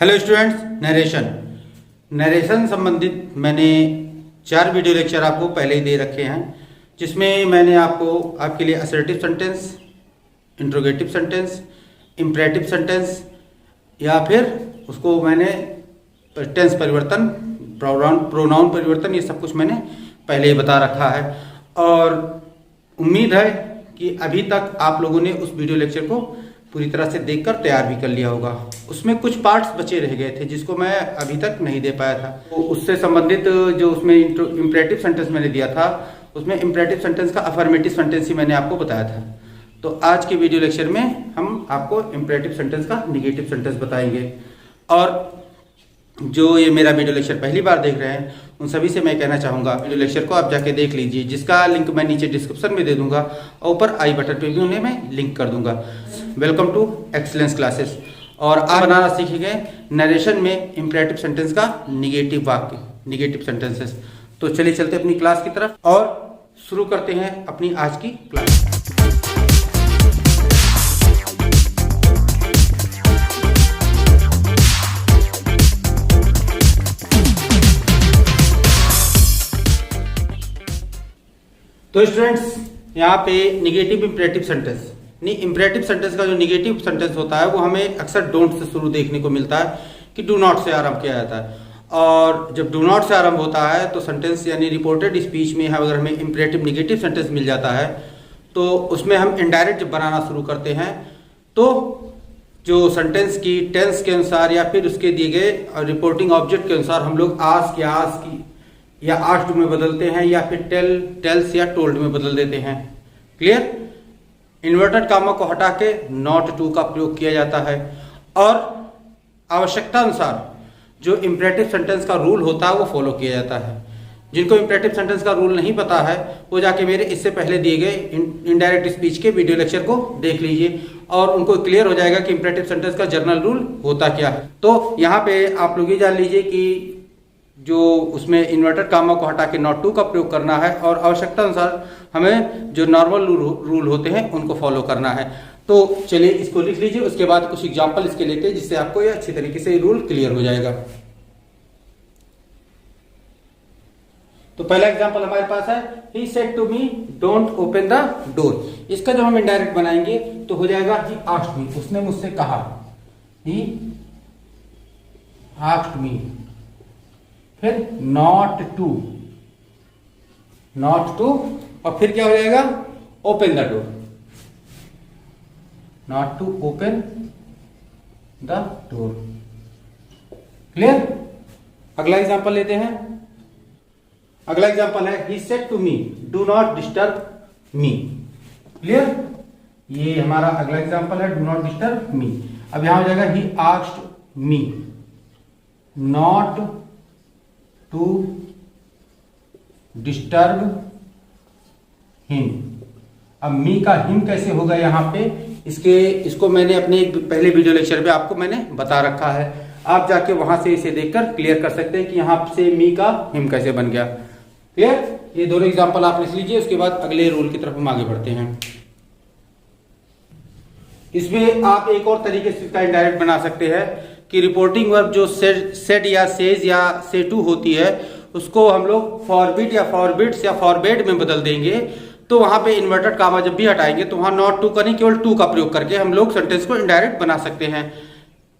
Hello students, narration संबंधित मैंने 4 video lecture आपको पहले ही दे रखे हैं, जिसमें मैंने आपके लिए assertive sentence, interrogative sentence, imperative sentence या फिर उसको मैंने टेंस परिवर्तन, प्रोनाउन परिवर्तन, ये सब कुछ मैंने पहले ही बता रखा है। और उम्मीद है कि अभी तक आप लोगों ने उस वीडियो लेक्चर को पूरी तरह से देखकर तैयार भी कर लिया होगा। उसमें कुछ पार्ट्स बचे रह गए थे जिसको मैं अभी तक नहीं दे पाया था। तो उससे संबंधित जो उसमें इम्परेटिव सेंटेंस मैंने दिया था, उसमें इम्परेटिव सेंटेंस का अफर्मेटिव सेंटेंस ही मैंने आपको बताया था। तो आज के वीडियो लेक्चर में हम आपको इम्परेटिव सेंटेंस का निगेटिव सेंटेंस बताएंगे। और जो ये मेरा वीडियो लेक्चर पहली बार देख रहे हैं उन सभी से मैं कहना चाहूँगा, वीडियो लेक्चर को आप जाके देख लीजिए, जिसका लिंक मैं नीचे डिस्क्रिप्शन में दे दूंगा और ऊपर आई बटन पे भी उन्हें मैं लिंक कर दूंगा। Welcome to excellence classes. और आज बनाना सीखेंगे नरेशन में इम्परेटिव सेंटेंस का निगेटिव वाक्य, निगेटिव सेंटेंसेस। तो चलिए चलते अपनी क्लास की तरफ और शुरू करते हैं अपनी आज की क्लास। तो स्टूडेंट्स, यहाँ पे negative imperative sentence, imperative sentence का जो निगेटिव सेंटेंस होता है वो हमें अक्सर डोंट से शुरू देखने को मिलता है कि डू नॉट से आरंभ किया जाता है। और जब डू नॉट से आरंभ होता है तो सेंटेंस यानी रिपोर्टेड स्पीच में अगर हमें इम्परेटिव निगेटिव सेंटेंस मिल जाता है तो उसमें हम इनडायरेक्ट जब बनाना शुरू करते हैं तो जो सेंटेंस की टेंस के अनुसार या फिर उसके दिए गए रिपोर्टिंग ऑब्जेक्ट के अनुसार हम लोग आस्क या आस्क या आस्क्ड में बदलते हैं या फिर टेल्स या टोल्ड में बदल देते हैं। क्लियर? इन्वर्टेड कामा को हटा के नॉट टू का प्रयोग किया जाता है। और आवश्यकता अनुसार जो इम्परेटिव सेंटेंस का रूल होता है वो फॉलो किया जाता है। जिनको इम्परेटिव सेंटेंस का रूल नहीं पता है वो जाके मेरे इससे पहले दिए गए इनडायरेक्ट स्पीच के वीडियो लेक्चर को देख लीजिए और उनको क्लियर हो जाएगा कि इम्परेटिव सेंटेंस का जनरल रूल होता क्या है। तो यहाँ पे आप लोग ये जान लीजिए कि जो उसमें इन्वर्टेड कामा को हटा के नॉट टू का प्रयोग करना है और आवश्यकता अनुसार हमें जो नॉर्मल रूल होते हैं उनको फॉलो करना है। तो चलिए इसको लिख लीजिए, उसके बाद कुछ एग्जांपल इसके लेते हैं जिससे आपको ये अच्छी तरीके से रूल क्लियर हो जाएगा। तो पहला एग्जांपल हमारे पास है, he said to me don't open the door. इसका जो हम इनडायरेक्ट बनाएंगे तो हो जाएगा ही आस्क्ड मी, उसने मुझसे कहा। ही आस्क्ड मी, फिर नॉट टू और फिर क्या हो जाएगा, open the door, not to open the door. Clear? अगला एग्जांपल लेते हैं। अगला एग्जांपल है, he said to me do not disturb me. Clear? ये हमारा अगला एग्जांपल है, डू नॉट डिस्टर्ब मी। अब यहां हो जाएगा, he asked me not to disturb him. अब मी का हिम कैसे होगा यहाँ पे, इसको मैंने अपने पहले वीडियो लेक्चर पे आपको मैंने बता रखा है। आप जाके वहां से इसे देखकर क्लियर कर सकते हैं कि यहाँ से मी का हिम कैसे बन गया। क्लियर? ये दोनों एग्जांपल आप लिख लीजिए, उसके बाद अगले रूल की तरफ हम आगे बढ़ते हैं। इसमें आप एक और तरीके से इसका इनडायरेक्ट बना सकते हैं कि रिपोर्टिंग वर्ब जो सेड या सेज या से टू होती है उसको हम लोग फॉरबिड या फॉरबिड्स या फॉरबेड में बदल देंगे। तो वहां पे इन्वर्टेड कामा जब भी हटाएंगे तो वहां नॉट टू का नहीं, केवल टू का प्रयोग करके हम लोग सेंटेंस को इनडायरेक्ट बना सकते हैं।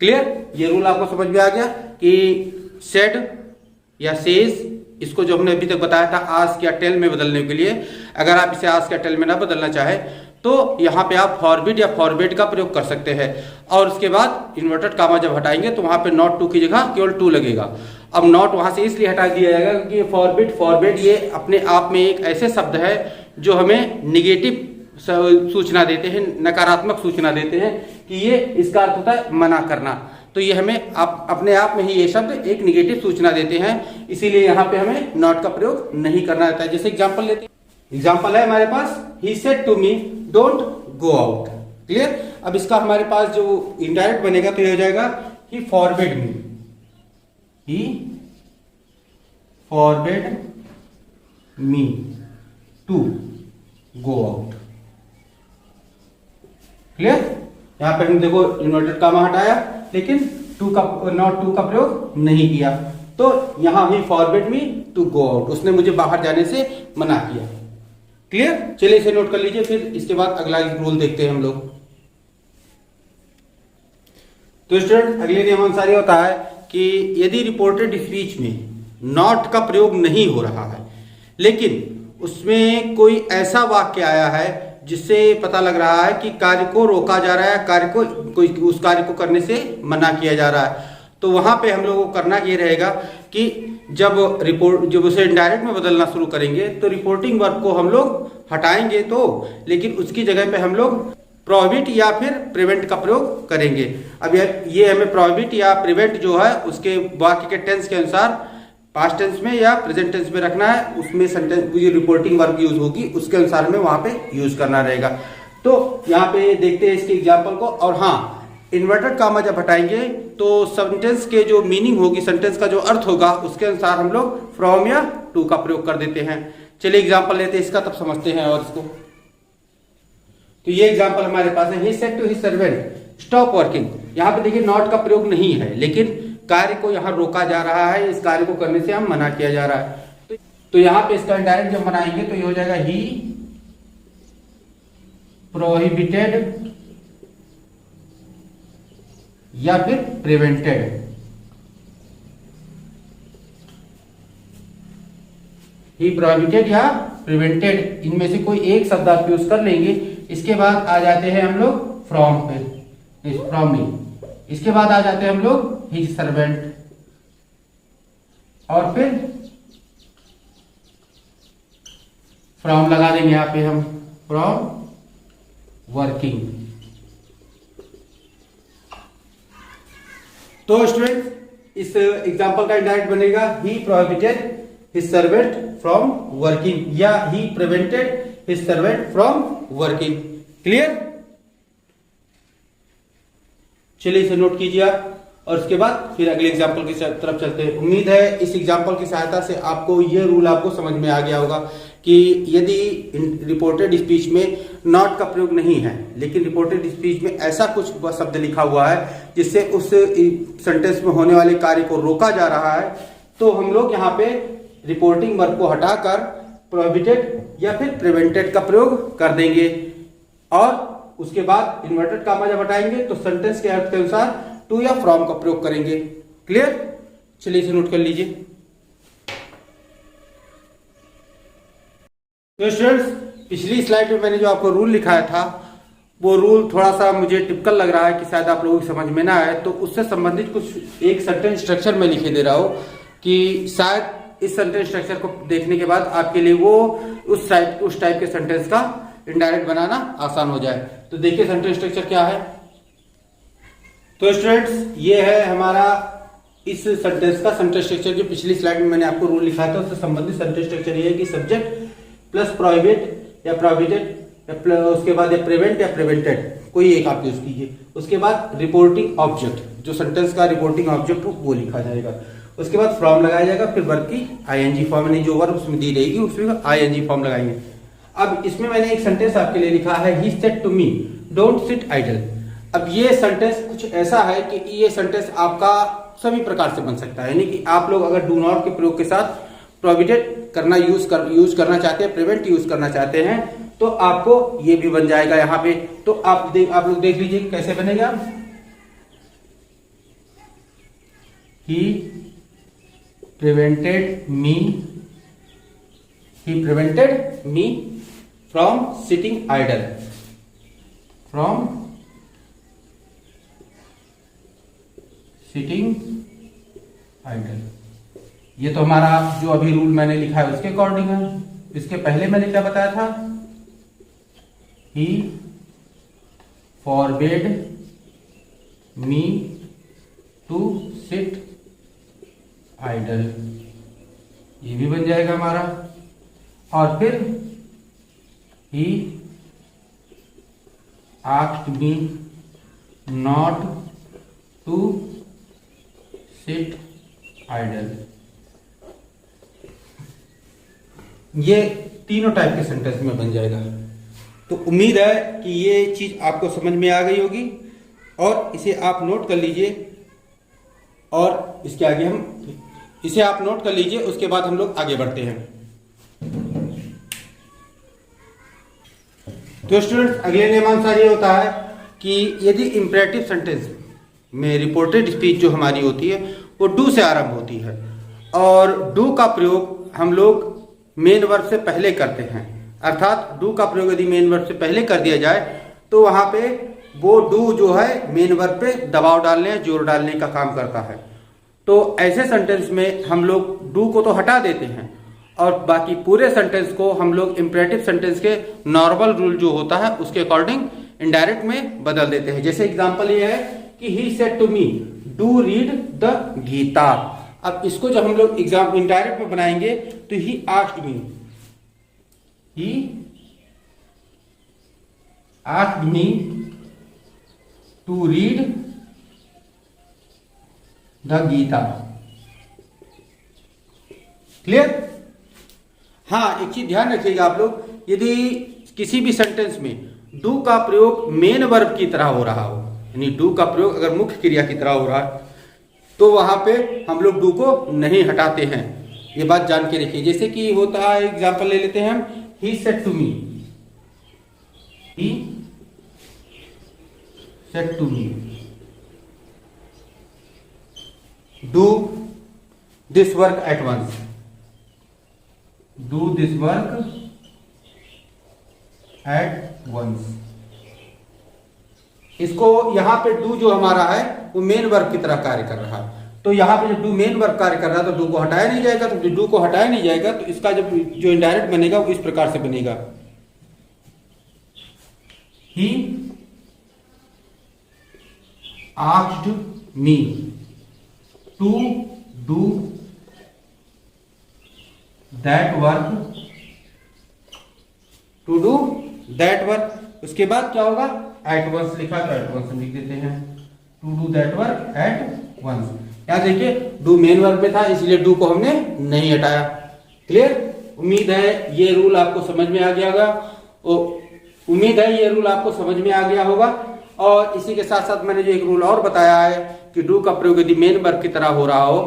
क्लियर? ये रूल आपको समझ में आ गया कि सेड या सेज, इसको जो हमने अभी तक बताया था आस्क या टेल में बदलने के लिए, अगर आप इसे आस्क या टेल में ना बदलना चाहे तो यहाँ पे आप फॉरबिड या फॉरबेड का प्रयोग कर सकते हैं। और उसके बाद इन्वर्टेड कामा जब हटाएंगे तो वहां पे नॉट टू की जगह केवल टू लगेगा। अब नॉट वहां से इसलिए हटा दिया जाएगा क्योंकि फॉरबिड फॉरबेड ये अपने आप में एक ऐसे शब्द है जो हमें निगेटिव सूचना देते हैं, नकारात्मक सूचना देते हैं कि ये इसका अर्थ होता है मना करना। तो ये हमें अपने आप में ही ये शब्द एक निगेटिव सूचना देते हैं, इसीलिए यहाँ पे हमें नॉट का प्रयोग नहीं करना रहता है। जैसे एग्जाम्पल लेते हैं, एग्जाम्पल है हमारे पास, he said to me don't go out. Clear? अब इसका हमारे पास जो इनडायरेक्ट बनेगा तो ये हो जाएगा, he forbid me, he forbid me to go out. Clear? यहां पे हम देखो इन्वर्टेड कामा हटाया लेकिन नॉट टू का प्रयोग नहीं किया। तो यहां भी forbid me to go out, उसने मुझे बाहर जाने से मना किया। क्लियर? चलिए इसे नोट कर लीजिए, फिर इसके बाद अगला रूल देखते हैं हम लोग। तो स्टूडेंट अगले नियम अनुसार होता है कि यदि रिपोर्टेड स्पीच में नॉट का प्रयोग नहीं हो रहा है, लेकिन उसमें कोई ऐसा वाक्य आया है जिससे पता लग रहा है कि कार्य को रोका जा रहा है, उस कार्य को करने से मना किया जा रहा है, तो वहां पे हम लोगों को करना ये रहेगा कि जब उसे इनडायरेक्ट में बदलना शुरू करेंगे तो रिपोर्टिंग वर्ब को हम लोग हटाएंगे तो, लेकिन उसकी जगह पे हम लोग प्रोहिबिट या फिर प्रिवेंट का प्रयोग करेंगे। अब ये हमें प्रोहिबिट या प्रिवेंट जो है उसके वाक्य के टेंस के अनुसार पास्ट टेंस में या प्रेजेंट टेंस में रखना है, उसमें सेंटेंस जो रिपोर्टिंग वर्ब यूज होगी उसके अनुसार हमें वहां पे यूज करना रहेगा। तो यहाँ पे देखते हैं इसके एग्जाम्पल को। और हाँ, इन्वर्टेड कामा जब हटाएंगे तो सेंटेंस के जो मीनिंग होगी, सेंटेंस का जो अर्थ होगा उसके अनुसार हम लोग फ्रॉम या टू का प्रयोग कर देते हैं। चलिए एग्जाम्पल लेते हैं इसका, तब समझते हैं और इसको। तो ये एग्जाम्पल हमारे पास है, he said to his servant stop working. यहाँ पे देखिए नॉट का प्रयोग नहीं है, लेकिन कार्य को यहाँ रोका जा रहा है, इस कार्य को करने से हम मना किया जा रहा है। तो यहाँ पे इसका इनडायरेक्ट जब बनाएंगे तो ये हो जाएगा ही प्रोहिबिटेड या फिर प्रिवेंटेड। ही प्रोहिबिटेड या प्रिवेंटेड, इनमें से कोई एक शब्द आप यूज कर लेंगे। इसके बाद आ जाते हैं हम लोग फ्रॉम पे, फ्रॉम नहीं, इसके बाद आ जाते हैं हम लोग हिज सर्वेंट, और फिर फ्रॉम लगा देंगे यहाँ पे हम फ्रॉम वर्किंग। तो स्टूडेंट इस एग्जांपल का इंडायरेक्ट बनेगा he prohibited his servant from working या he prevented his servant from working. Clear? चलिए इसे नोट कीजिए आप, और उसके बाद फिर अगले एग्जांपल की तरफ चलते हैं। उम्मीद है इस एग्जांपल की सहायता से आपको ये रूल आपको समझ में आ गया होगा कि यदि रिपोर्टेड स्पीच में नॉट का प्रयोग नहीं है, लेकिन रिपोर्टेड स्पीच में ऐसा कुछ शब्द लिखा हुआ है जिससे उस सेंटेंस में होने वाले कार्य को रोका जा रहा है, तो हम लोग यहाँ पे रिपोर्टिंग वर्ब को हटाकर प्रोहिबिटेड या फिर प्रिवेंटेड का प्रयोग कर देंगे, और उसके बाद इन्वर्टेड कामा जब हटाएंगे तो सेंटेंस के अर्थ के अनुसार टू या फ्रॉम का प्रयोग करेंगे। क्लियर? चलिए इसे नोट कर लीजिए। तो स्टूडेंट्स पिछली स्लाइड में मैंने जो आपको रूल लिखाया था वो रूल थोड़ा सा मुझे टिपिकल लग रहा है कि शायद आप लोगों की समझ में ना आए, तो उससे संबंधित कुछ एक सेंटेंस स्ट्रक्चर में लिखे दे रहा हूं कि शायद इस सेंटेंस स्ट्रक्चर को देखने के बाद आपके लिए वो उस टाइप के सेंटेंस का इनडायरेक्ट बनाना आसान हो जाए। तो देखिए सेंटेंस स्ट्रक्चर क्या है। तो स्टूडेंट्स ये है हमारा इस सेंटेंस का सेंटेंस स्ट्रक्चर, जो पिछली स्लाइड में मैंने आपको रूल लिखा था उससे संबंधित सेंटेंस स्ट्रक्चर ये है कि सब्जेक्ट प्लस प्रोहिबिट या प्रोहिबिटेड, उसके बाद या प्रिवेंट या प्रिवेंटेड, कोई एक आप यूज कीजिए। उसके बाद रिपोर्टिंग ऑब्जेक्ट, जो सेंटेंस का रिपोर्टिंग ऑब्जेक्ट हो वो लिखा जाएगा। उसके बाद फ्रॉम लगाया जाएगा, फिर वर्ब की आईएनजी फॉर्म नहीं जो वर्ब उसमें दी रहेगी उसमें आईएनजी फॉर्म लगाएंगे। अब इसमें मैंने एक सेंटेंस आपके लिए लिखा है, he said to me don't sit idle. अब ये सेंटेंस कुछ ऐसा है कि ये सेंटेंस आपका सभी प्रकार से बन सकता है, यानी कि आप लोग अगर डू नॉट के प्रयोग के साथ प्रोहिबिटेड करना यूज करना चाहते हैं, प्रिवेंट यूज करना चाहते हैं, तो आपको ये भी बन जाएगा यहाँ पे। तो आप लोग देख लीजिए कैसे बनेगा। He prevented me from sitting idle, from sitting idle. ये तो हमारा जो अभी रूल मैंने लिखा है उसके अकॉर्डिंग है। इसके पहले मैंने क्या बताया था, he forbade me to sit idle, ये भी बन जाएगा हमारा। और फिर he asked me not to sit idle. ये तीनों टाइप के सेंटेंस में बन जाएगा। तो उम्मीद है कि ये चीज आपको समझ में आ गई होगी, और इसे आप नोट कर लीजिए और इसके आगे हम इसे आप नोट कर लीजिए, उसके बाद हम लोग आगे बढ़ते हैं। तो स्टूडेंट्स, अगले नियमानुसार ये होता है कि यदि इंपरेटिव सेंटेंस में रिपोर्टेड स्पीच जो हमारी होती है वो डू से आरंभ होती है और डू का प्रयोग हम लोग मेन वर्ब से पहले करते हैं, अर्थात डू का प्रयोग यदि मेन वर्ब से पहले कर दिया जाए तो वहां पे वो डू जो है मेन वर्ब पे दबाव डालने, जोर डालने का काम करता है। तो ऐसे सेंटेंस में हम लोग डू को तो हटा देते हैं और बाकी पूरे सेंटेंस को हम लोग इंपरेटिव सेंटेंस के नॉर्मल रूल जो होता है उसके अकॉर्डिंग इनडायरेक्ट में बदल देते हैं। जैसे एग्जांपल ये है कि he said to me do read the Gita. अब इसको जब हम लोग एग्जाम इनडायरेक्ट में बनाएंगे तो he asked me to read the Gita. Clear? हाँ, एक चीज ध्यान रखिएगा आप लोग, यदि किसी भी सेंटेंस में डू का प्रयोग मेन वर्ब की तरह हो रहा हो, यानी डू का प्रयोग अगर मुख्य क्रिया की तरह हो रहा है, तो वहां पे हम लोग डू को नहीं हटाते हैं। ये बात जान के रखिए। जैसे कि होता है, एग्जांपल ले लेते हैं हम, he said to me, he said to me do this work at once, do this work at once. इसको यहां पे डू जो हमारा है वो मेन वर्ब की तरह कार्य कर रहा है, तो यहां पे जब डू मेन वर्ब कार्य कर रहा है तो डू को हटाया नहीं जाएगा, तो डू को हटाया नहीं जाएगा तो इसका जब जो इनडायरेक्ट बनेगा वो इस प्रकार से बनेगा, he asked me to do that work, to do that work. उसके बाद क्या होगा, एट वंस लिखा तो एट वंस लिख देते हैं, to do that work at once. यहां देखिए डू मेन वर्ब में था इसलिए डू को हमने नहीं हटाया। क्लियर? उम्मीद है ये रूल आपको समझ में आ गया होगा, उम्मीद है ये रूल आपको समझ में आ गया होगा। और इसी के साथ साथ मैंने जो एक रूल और बताया है कि डू का प्रयोग यदि मेन वर्ब की तरह हो रहा हो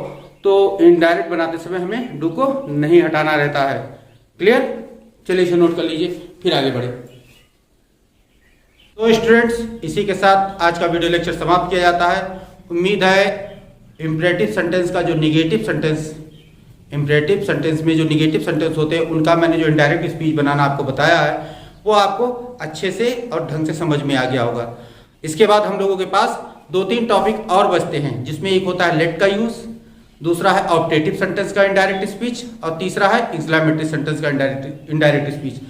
तो इनडायरेक्ट बनाते समय हमें डू को नहीं हटाना रहता है। क्लियर? चलिए इसे नोट कर लीजिए, फिर आगे बढ़े। तो स्टूडेंट्स, इसी के साथ आज का वीडियो लेक्चर समाप्त किया जाता है। उम्मीद है इंपरेटिव सेंटेंस का जो निगेटिव सेंटेंस, इंपरेटिव सेंटेंस में जो निगेटिव सेंटेंस होते हैं उनका मैंने जो इनडायरेक्ट स्पीच बनाना आपको बताया है वो आपको अच्छे से और ढंग से समझ में आ गया होगा। इसके बाद हम लोगों के पास 2-3 टॉपिक और बचते हैं, जिसमें एक होता है लेट का यूज, दूसरा है ऑप्टेटिव सेंटेंस का इनडायरेक्ट स्पीच और तीसरा है एक्सक्लेमेटरी सेंटेंस का इनडायरेक्ट स्पीच।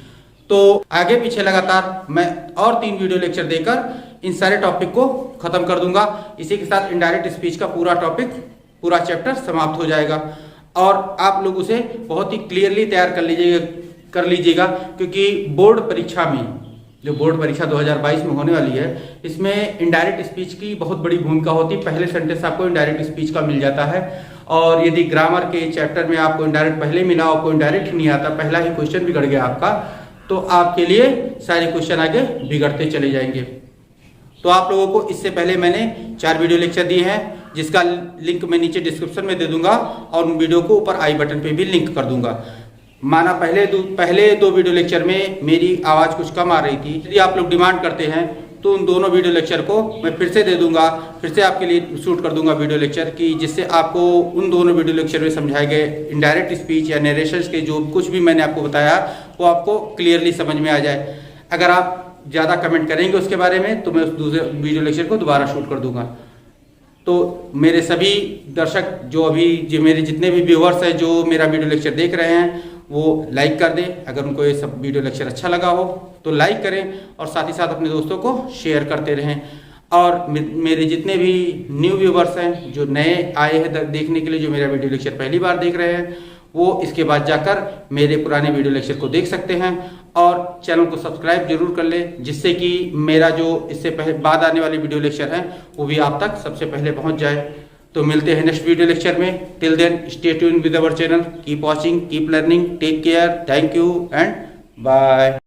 तो आगे पीछे लगातार मैं और 3 वीडियो लेक्चर देकर इन सारे टॉपिक को खत्म कर दूंगा। इसी के साथ इनडायरेक्ट स्पीच का पूरा टॉपिक, पूरा चैप्टर समाप्त हो जाएगा और आप लोग उसे बहुत ही क्लियरली तैयार कर लीजिएगा क्योंकि बोर्ड परीक्षा में, जो बोर्ड परीक्षा 2022 में होने वाली है, इसमें इनडायरेक्ट स्पीच की बहुत बड़ी भूमिका होती है। पहले सेंटेंस आपको इनडायरेक्ट स्पीच का मिल जाता है और यदि ग्रामर के चैप्टर में आपको इनडायरेक्ट पहले मिला, आपको इनडायरेक्ट नहीं आता, पहला ही क्वेश्चन बिगड़ गया आपका, तो आपके लिए सारे क्वेश्चन आगे बिगड़ते चले जाएंगे। तो आप लोगों को इससे पहले मैंने 4 वीडियो लेक्चर दिए हैं जिसका लिंक मैं नीचे डिस्क्रिप्शन में दे दूंगा और उन वीडियो को ऊपर आई बटन पे भी लिंक कर दूंगा। माना पहले 2 वीडियो लेक्चर में मेरी आवाज़ कुछ कम आ रही थी, यदि आप लोग डिमांड करते हैं तो उन दोनों वीडियो लेक्चर को मैं फिर से दे दूंगा, फिर से आपके लिए शूट कर दूंगा वीडियो लेक्चर की, जिससे आपको उन दोनों वीडियो लेक्चर में समझाए गए इनडायरेक्ट स्पीच या नरेशंस के जो कुछ भी मैंने आपको बताया वो आपको क्लियरली समझ में आ जाए। अगर आप ज़्यादा कमेंट करेंगे उसके बारे में तो मैं उस दूसरे वीडियो लेक्चर को दोबारा शूट कर दूंगा। तो मेरे सभी दर्शक जो मेरे जितने भी व्यूअर्स हैं जो मेरा वीडियो लेक्चर देख रहे हैं वो लाइक कर दें। अगर उनको ये सब वीडियो लेक्चर अच्छा लगा हो तो लाइक करें और साथ ही साथ अपने दोस्तों को शेयर करते रहें। और मेरे जितने भी न्यू व्यूअर्स हैं जो नए आए हैं देखने के लिए, जो मेरा वीडियो लेक्चर पहली बार देख रहे हैं, वो इसके बाद जाकर मेरे पुराने वीडियो लेक्चर को देख सकते हैं और चैनल को सब्सक्राइब जरूर कर लें, जिससे कि मेरा जो इससे बाद आने वाले वीडियो लेक्चर हैं वो भी आप तक सबसे पहले पहुंच जाए। तो मिलते हैं नेक्स्ट वीडियो लेक्चर में। Till then stay tuned with our channel, keep watching, keep learning, take care, thank you and bye.